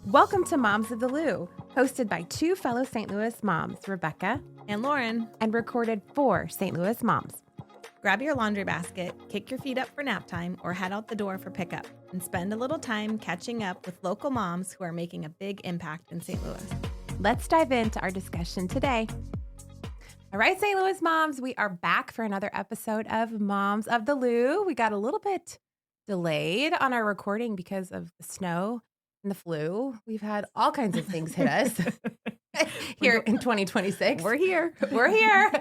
Welcome to Moms of the Lou, hosted by two fellow St. Louis moms, Rebecca and Lauren, and recorded for St. Louis moms. Grab your laundry basket, kick your feet up for nap time, or head out the door for pickup, and spend a little time catching up with local moms who are making a big impact in St. Louis. Let's dive into our discussion today. All right, St. Louis moms, we are back for another episode of Moms of the Lou. We got a little bit delayed on our recording because of the snow and the flu. We've had all kinds of things hit us here in 2026. We're here. We're here.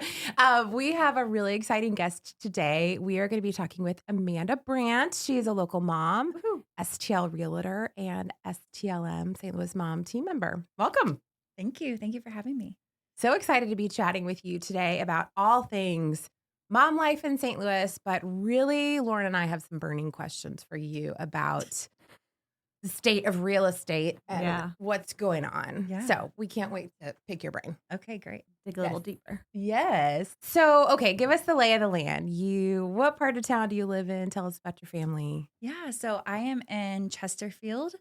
We have a really exciting guest today. We are going to be talking with Amanda Brandt. She is a local mom, STL realtor, and STLM St. Louis mom team member. Welcome. Thank you. Thank you for having me. So excited to be chatting with you today about all things mom life in St. Louis, but really, Lauren and I have some burning questions for you about the state of real estate and what's going on. Yeah. So we can't wait to pick your brain. Okay, great. Dig a little deeper. Yes. So, okay, give us the lay of the land. What part of town do you live in? Tell us about your family. Yeah, so I am in Chesterfield.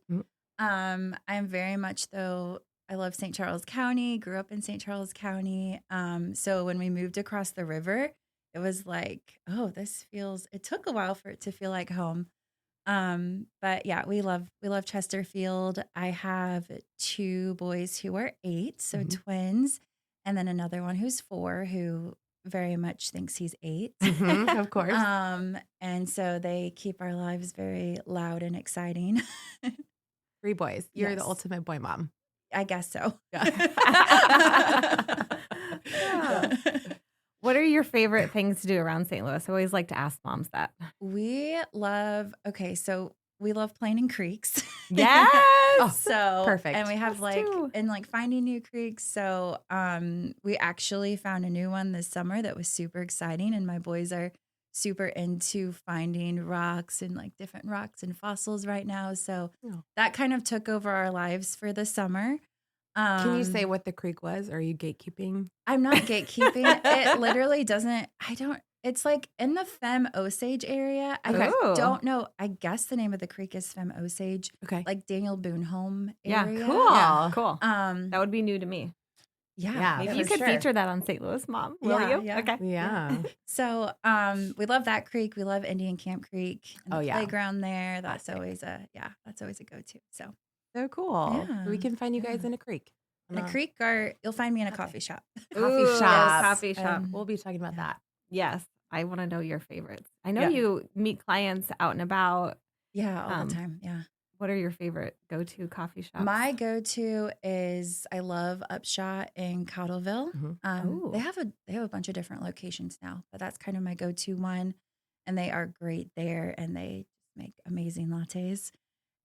I'm very much, though, I love St. Charles County, grew up in St. Charles County. So when we moved across the river, it was like, it took a while for it to feel like home. But yeah, we love Chesterfield. I have two boys who are 8, so twins, and then another one who's 4 who very much thinks he's 8. Of course. And so they keep our lives very loud and exciting. 3 boys. You're the ultimate boy mom. I guess so. What are your favorite things to do around St. Louis? I always like to ask moms that. We love playing in creeks. Yes. So perfect. And we have finding new creeks. So we actually found a new one this summer that was super exciting. And my boys are super into finding rocks and different rocks and fossils right now. So that kind of took over our lives for the summer. Can you say what the creek was? Are you gatekeeping? I'm not gatekeeping. It literally doesn't. It's in the Femme Osage area. I don't know. I guess the name of the creek is Femme Osage. Okay. Like Daniel Boone home area. Yeah, cool. Yeah, cool. That would be new to me. Yeah. Maybe you could feature that on St. Louis Mom. Will you? Yeah. Okay. Yeah. So we love that creek. We love Indian Camp Creek and the playground there. That's always a go-to. So cool. Yeah. We can find you guys in a creek. In a creek, or you'll find me in a coffee shop. Coffee shop. We'll be talking about that. Yes. I want to know your favorites. I know you meet clients out and about. Yeah, all the time. Yeah. What are your favorite go-to coffee shops? My go-to is I love Upshot in Cottleville. They have a bunch of different locations now, but that's kind of my go-to one, and they are great there, and they make amazing lattes.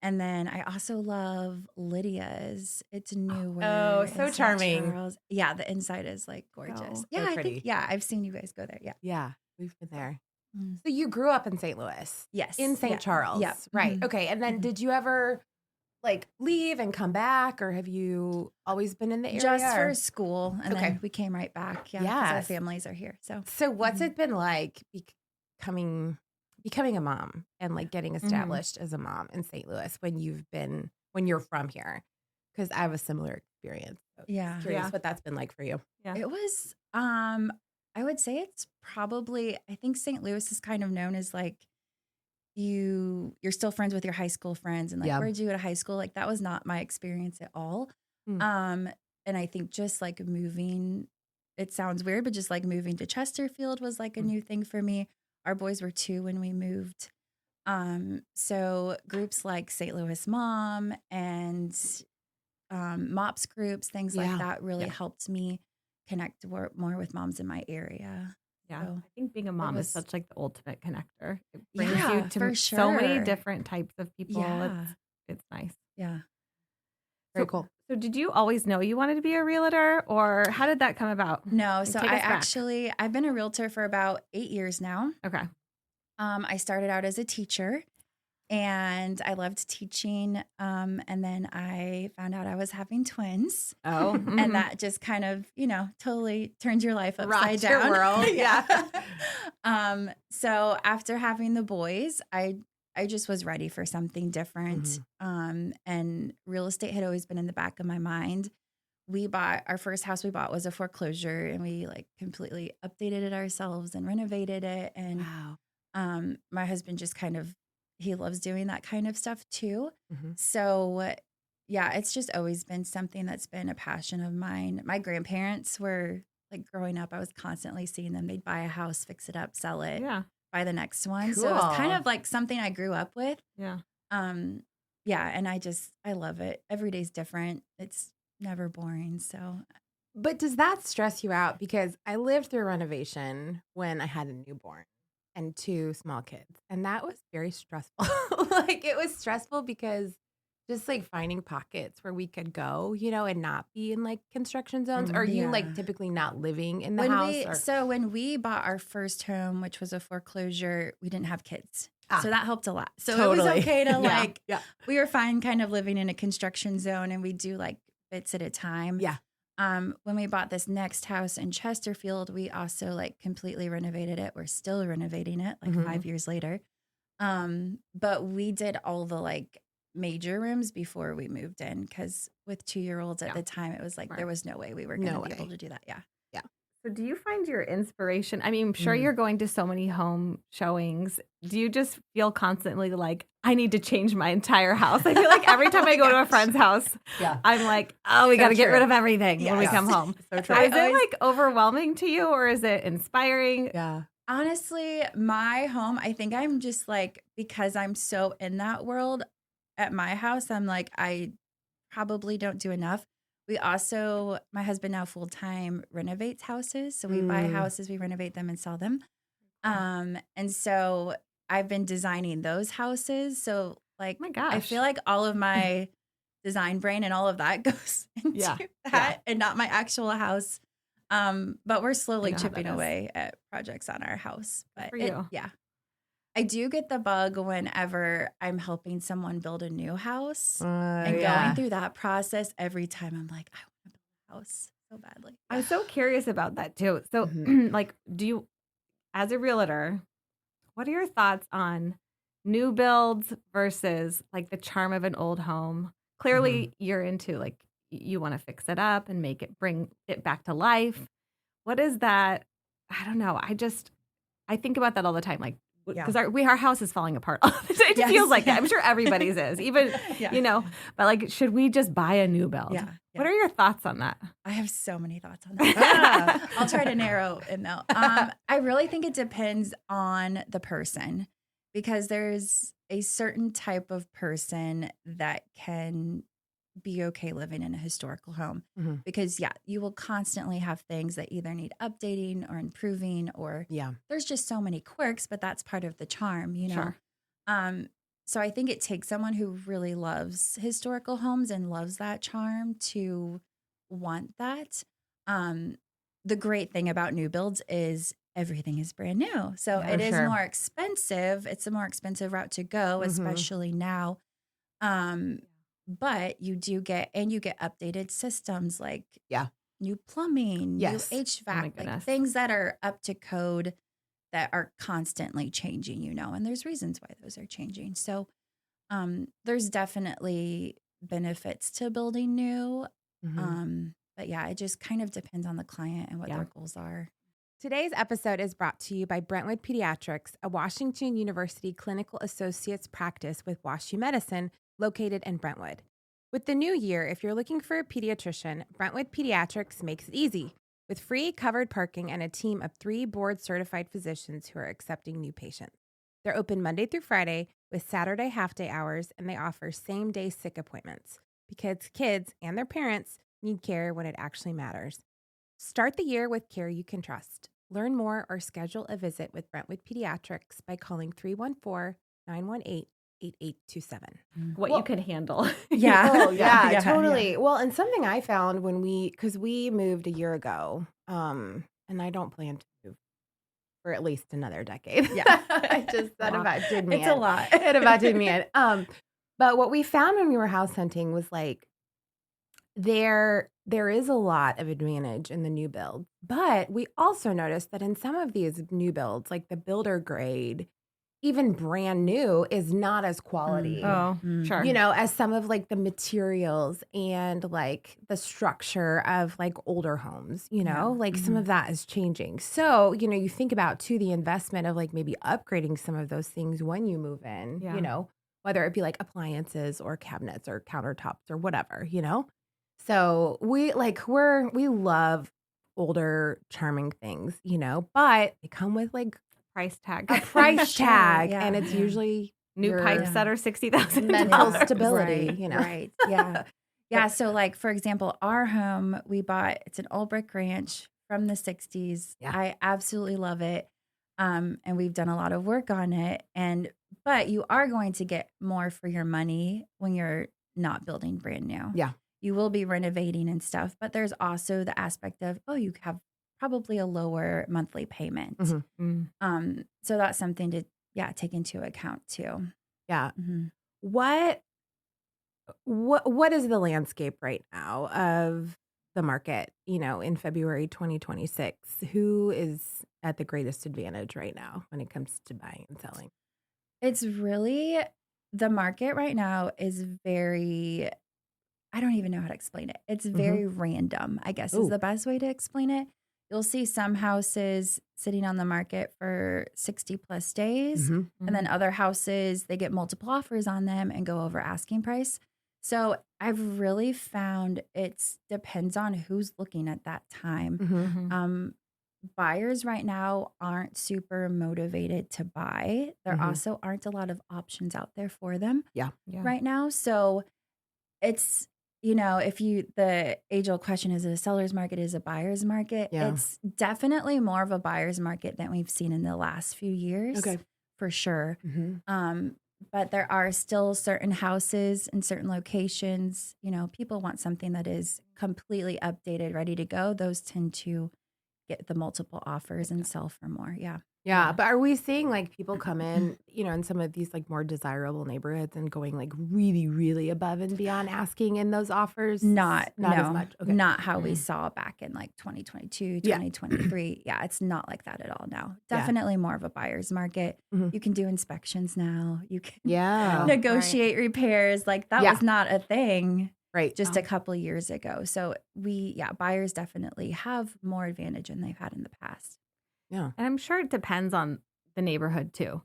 And then I also love Lydia's. It's newer. Oh, so charming. Yeah, the inside is gorgeous. Oh, yeah, so pretty. I've seen you guys go there. Yeah. Yeah, we've been there. So you grew up in St. Louis? Yes. In St. Charles? Yeah. Right. Okay. And then did you ever leave and come back, or have you always been in the area? Just for school. And then we came right back. Yeah. Because our families are here. So what's it been like becoming a mom and getting established as a mom in St. Louis when you're from here? Because I have a similar experience. So curious what that's been like for you. Yeah. It was, I would say it's probably, I think St. Louis is kind of known as you're still friends with your high school friends and where'd you go to high school? That was not my experience at all. And I think just moving, it sounds weird, but just moving to Chesterfield was a new thing for me. Our boys were 2 when we moved. So groups like St. Louis Mom and MOPS groups, things like that really helped me connect more with moms in my area. Yeah. So I think being a mom is such the ultimate connector. It brings you to so many different types of people. Yeah. It's nice. Yeah. Very cool. So did you always know you wanted to be a realtor, or how did that come about? No. So I've been a realtor for about 8 years now. Okay. I started out as a teacher, and I loved teaching. And then I found out I was having twins. Oh. And that just kind of, totally turned your life upside down. Your world. Yeah. So after having the boys, I I just was ready for something different. And real estate had always been in the back of my mind. Our first house we bought was a foreclosure, and we like completely updated it ourselves and renovated it. And my husband just he loves doing that kind of stuff too. So yeah, it's just always been something that's been a passion of mine. My grandparents were like growing up, I was constantly seeing them. They'd buy a house, fix it up, sell it, buy the next one. Cool. So it was kind of like something I grew up with. Yeah. Yeah. And I love it. Every day's different. It's never boring. So. But does that stress you out? Because I lived through renovation when I had a newborn and 2 small kids. And that was very stressful. Like it was stressful because just like finding pockets where we could go, and not be in like construction zones. Or you like typically not living in the house? So when we bought our first home, which was a foreclosure, we didn't have kids. So that helped a lot. So it was okay to we were fine kind of living in a construction zone, and we do like bits at a time. Yeah. When we bought this next house in Chesterfield, we also like completely renovated it. We're still renovating it like 5 years later. But we did all the like major rooms before we moved in, because with 2-year-olds at the time, it was like there was no way we were going to be able to do that. Yeah. So do you find your inspiration? I mean, I'm sure you're going to so many home showings. Do you just feel constantly like, I need to change my entire house? I feel like every time I go to a friend's house, I'm like, oh, we got to get rid of everything when we come home. So true. Is it like overwhelming to you, or is it inspiring? Yeah. Honestly, my home, I think I'm just like, because I'm so in that world at my house, I'm like, I probably don't do enough. We also, my husband now full-time renovates houses. So we buy houses, we renovate them and sell them. And so I've been designing those houses. So like, my gosh. I feel like all of my design brain and all of that goes into that and not my actual house. But we're slowly chipping away at projects on our house. But I do get the bug whenever I'm helping someone build a new house and going through that process. Every time I'm like, I want to build a house so badly. I'm so curious about that too. So like, do you, as a realtor, what are your thoughts on new builds versus like the charm of an old home? Clearly you're into like, you want to fix it up and bring it back to life. What is that? I don't know. I think about that all the time. Like, because our house is falling apart. It feels like that. I'm sure everybody's is, even, but like, should we just buy a new build? Yeah. What are your thoughts on that? I have so many thoughts on that. I'll try to narrow it though. I really think it depends on the person, because there's a certain type of person that can be okay living in a historical home, because you will constantly have things that either need updating or improving, or there's just so many quirks, but that's part of the charm, Sure. So I think it takes someone who really loves historical homes and loves that charm to want that. The great thing about new builds is everything is brand new. So it is more expensive. It's a more expensive route to go, especially now. But you get updated systems like new plumbing, new HVAC, like things that are up to code that are constantly changing, and there's reasons why those are changing. So there's definitely benefits to building new. But it just kind of depends on the client and what their goals are. Today's episode is brought to you by Brentwood Pediatrics, a Washington University clinical associate's practice with WashU Medicine, located in Brentwood. With the new year, if you're looking for a pediatrician, Brentwood Pediatrics makes it easy. With free covered parking and a team of 3 board-certified physicians who are accepting new patients. They're open Monday through Friday with Saturday half-day hours, and they offer same-day sick appointments because kids and their parents need care when it actually matters. Start the year with care you can trust. Learn more or schedule a visit with Brentwood Pediatrics by calling 314-918-8827. What you can handle. Totally. Well, and something I found because we moved a year ago, and I don't plan to move for at least another decade. That about did me in. It's a lot. It about did me in. But what we found when we were house hunting was like, there is a lot of advantage in the new build, but we also noticed that in some of these new builds, like the builder grade, even brand new is not as quality. Sure. You know, as some of like the materials and like the structure of like older homes, you know, like some of that is changing. So, you know, you think about too the investment of like maybe upgrading some of those things when you move in, you know, whether it be like appliances or cabinets or countertops or whatever, you know. So we love older charming things, you know, but they come with like Price tag. a price tag, yeah, and it's usually New your pipes that are $60,000. mental stability, Right, you know. right. Yeah. Yeah. So, like, for example, our home we bought, it's an old brick ranch from the 60s. Yeah. I absolutely love it. And we've done a lot of work on it. But you are going to get more for your money when you're not building brand new. Yeah. You will be renovating and stuff, but there's also the aspect of, you have probably a lower monthly payment. So that's something to take into account too. Yeah. Mm-hmm. What is the landscape right now of the market, you know, in February 2026? Who is at the greatest advantage right now when it comes to buying and selling? It's really, the market right now is very, I don't even know how to explain it. It's very random, I guess is the best way to explain it. You'll see some houses sitting on the market for 60 plus days. And then other houses, they get multiple offers on them and go over asking price. So I've really found it depends on who's looking at that time. Buyers right now aren't super motivated to buy. There also aren't a lot of options out there for them right now. So it's, you know, the age-old question, is it a seller's market, is it a buyer's market? It's definitely more of a buyer's market than we've seen in the last few years, for sure. But there are still certain houses in certain locations, you know, people want something that is completely updated, ready to go. Those tend to get the multiple offers and sell for more. Yeah, but are we seeing like people come in, you know, in some of these like more desirable neighborhoods and going like really, really above and beyond asking in those offers? Not as much. Okay. Not how we saw back in like 2022, 2023. It's not like that at all now. Definitely more of a buyer's market. You can do inspections now. You can negotiate repairs. Like that was not a thing just a couple of years ago. So buyers definitely have more advantage than they've had in the past. Yeah. And I'm sure it depends on the neighborhood too.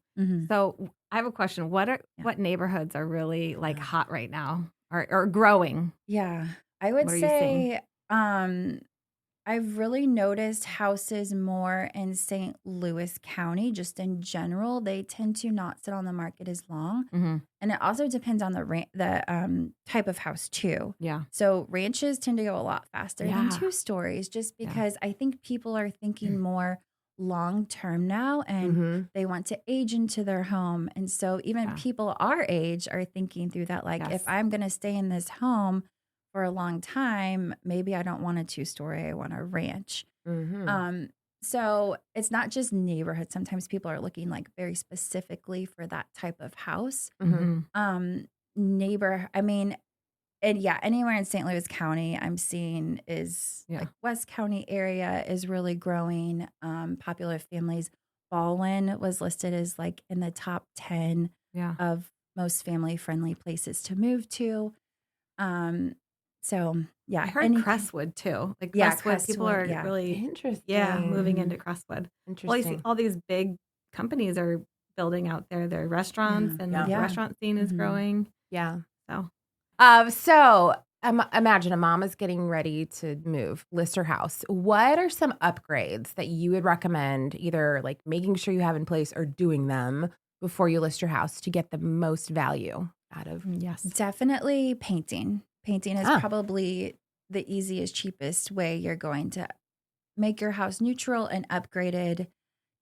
So I have a question. What neighborhoods are really like hot right now or growing? Yeah. I would say I've really noticed houses more in St. Louis County, just in general. They tend to not sit on the market as long. And it also depends on the type of house too. Yeah. So ranches tend to go a lot faster than 2 stories, just because I think people are thinking more long term now, and they want to age into their home. And so even people our age are thinking through that, like, if I'm going to stay in this home for a long time, maybe I don't want a 2-story, I want a ranch. So it's not just neighborhood. Sometimes people are looking like very specifically for that type of house. Anywhere in St. Louis County I'm seeing is like West County area is really growing. Popular families. Baldwin was listed as like in the top 10 of most family friendly places to move to. I heard Crestwood too. Like Crestwood, people are really interesting. Yeah, moving into Crestwood. Interesting. All these big companies are building out there. Their restaurants and the restaurant scene is growing. Yeah. So imagine a mom is getting ready to move, list her house. What are some upgrades that you would recommend, either like making sure you have in place or doing them before you list your house to get the most value out of? Definitely painting. Painting is probably the easiest, cheapest way you're going to make your house neutral and upgraded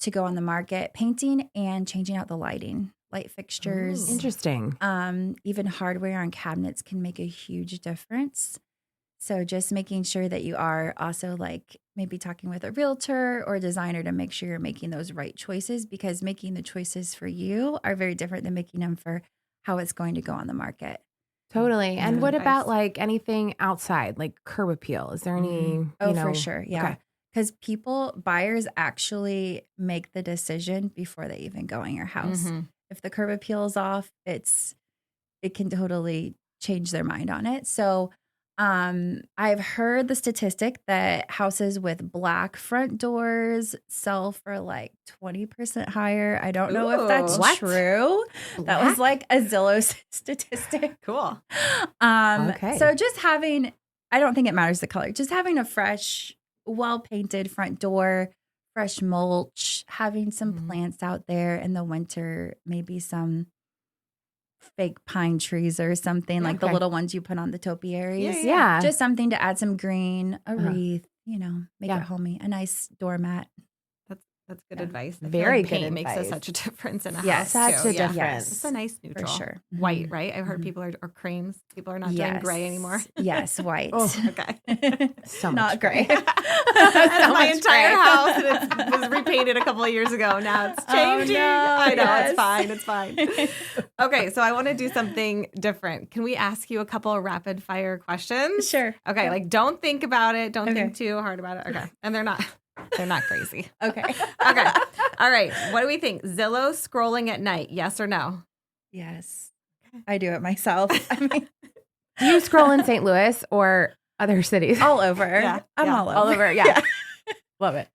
to go on the market. Painting and changing out the lighting. Light fixtures. Interesting. Even hardware on cabinets can make a huge difference. So just making sure that you are also like maybe talking with a realtor or a designer to make sure you're making those right choices, because making the choices for you are very different than making them for how it's going to go on the market. Totally. And what about like anything outside, like curb appeal? Is there any? For sure. Yeah. because buyers actually make the decision before they even go in your house. If the curb appeal is off, it can totally change their mind on it. So I've heard the statistic that houses with black front doors sell for like 20% higher. I don't know if that's true. Black? That was like a Zillow statistic. Cool. Okay. So just having, I don't think it matters the color, just having a fresh, well-painted front door, fresh mulch, having some plants out there in the winter, maybe some fake pine trees or something, like the little ones you put on the topiaries. Yeah. Just something to add some green, a wreath, make it homey, a nice doormat. That's good advice. I Very feel like good paint advice. makes such a difference in a Yes, house. Such a too. difference. It's a nice neutral. For sure. White, right? I've heard people are, or creams. People are not doing gray anymore. Yes, white. Okay. So Not much gray. That's my entire house, and it was repainted a couple of years ago. Now it's changing. no, I know, yes. it's fine. It's fine. Okay, so I want to do something different. Can we ask you a couple of rapid fire questions? Sure. Okay, like don't think about it. Don't think too hard about it. Okay. And they're not crazy. Okay. Okay. All right. What do we think? Zillow scrolling at night, yes or no? Yes. I do it myself. I mean, Do you scroll in St. Louis or other cities? all over. Yeah, I'm yeah. all over. All over. Yeah. Love it.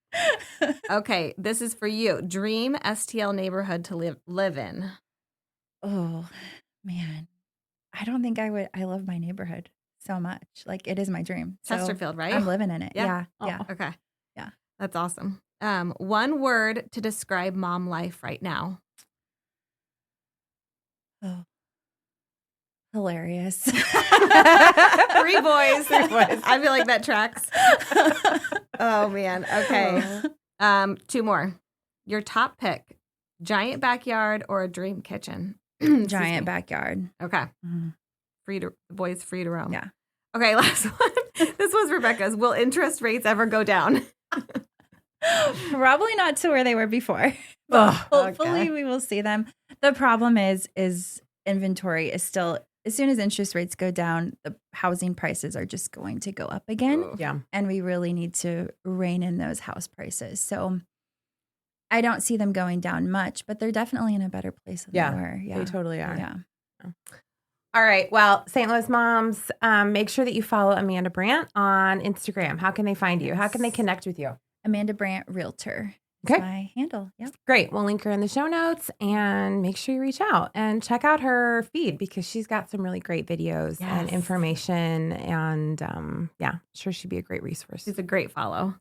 Okay, this is for you. Dream STL neighborhood to live in. Oh, man. I don't think I would. I love my neighborhood so much. Like, it is my dream. So Chesterfield, right? I'm living in it. Yeah. Yeah. Okay. Yeah. That's awesome. One word to describe mom life right now. Oh. Hilarious. 3 boys. 3 boys. I feel like that tracks. Oh, man. Okay. 2 more. Your top pick, giant backyard or a dream kitchen? Giant backyard. Okay. Mm-hmm. The boys free to roam. Yeah. Okay, last one. This was Rebecca's. Will interest rates ever go down? Probably not to where they were before. But hopefully we will see them. The problem is inventory is still, as soon as interest rates go down, the housing prices are just going to go up again. Ooh. Yeah. And we really need to rein in those house prices. So I don't see them going down much, but they're definitely in a better place than they were. Yeah. They totally are. Yeah. All right. Well, St. Louis moms, make sure that you follow Amanda Brandt on Instagram. How can they find you? How can they connect with you? Amanda Brandt Realtor. Okay. My handle. Yeah. Great. We'll link her in the show notes and make sure you reach out and check out her feed because she's got some really great videos and information. And sure she'd be a great resource. She's a great follow.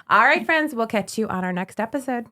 All right, friends. We'll catch you on our next episode.